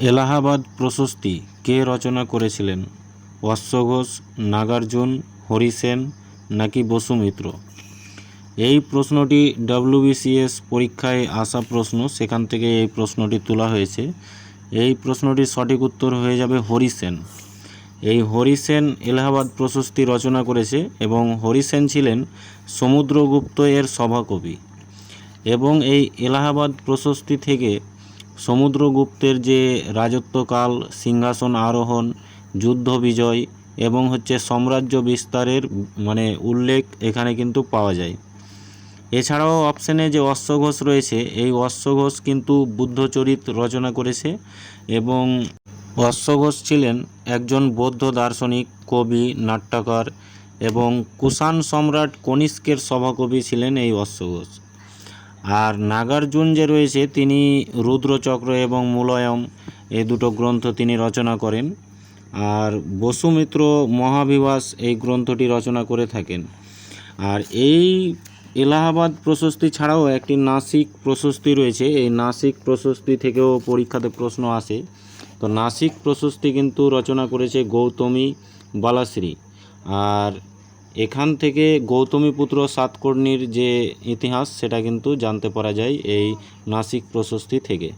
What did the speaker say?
এলাহাবাদ প্রশস্তি কে রচনা করেছিলেন? অশ্বঘোষ, নাগার্জুন, হরিসেন নাকি বসুমিত্র? এই প্রশ্নটি ডব্লিউবিসিএস পরীক্ষায় আসা প্রশ্ন, সেখান থেকে এই প্রশ্নটি তোলা হয়েছে। এই প্রশ্নটির সঠিক উত্তর হয়ে যাবে হরিসেন। এই হরিসেন এলাহাবাদ প্রশস্তি রচনা করেছে এবং হরিসেন ছিলেন সমুদ্রগুপ্ত এর সভাকবি। এবং এই এলাহাবাদ প্রশস্তি থেকে সমুদ্রগুপ্তের যে রাজত্বকাল, সিংহাসন আরোহণ, যুদ্ধ বিজয় এবং সাম্রাজ্য বিস্তারের উল্লেখ এখানে কিন্তু পাওয়া যায়। এছাড়াও অপশানে যে অশ্বঘোষ রয়েছে, এই অশ্বঘোষ কিন্তু বুদ্ধচরিত রচনা করেছে এবং অশ্বঘোষ ছিলেন একজন বৌদ্ধ দার্শনিক, কবি, নাট্যকার এবং কুষাণ সম্রাট কনিষ্কের সভাকবি ছিলেন এই অশ্বঘোষ। আর নাগার্জুন যে রয়েছে, তিনি রুদ্রচক্র এবং মূলয়ম এই দুটো গ্রন্থ তিনি রচনা করেন। আর বসুমিত্র মহাবিভাস এই গ্রন্থটি রচনা করে থাকেন। আর এই এলাহাবাদ প্রশস্তি ছাড়াও একটি নাসিক প্রশস্তি রয়েছে। এই নাসিক প্রশস্তি থেকেও পরীক্ষাতে প্রশ্ন আসে। তো নাসিক প্রশস্তি কিন্তু রচনা করেছে গৌতমী বালাশ্রী। আর এখান থেকে গৌতমীপুত্র সাতকর্ণীর যে ইতিহাস, সেটা কিন্তু জানতে পারা যায় এই নাসিক প্রশস্তি থেকে।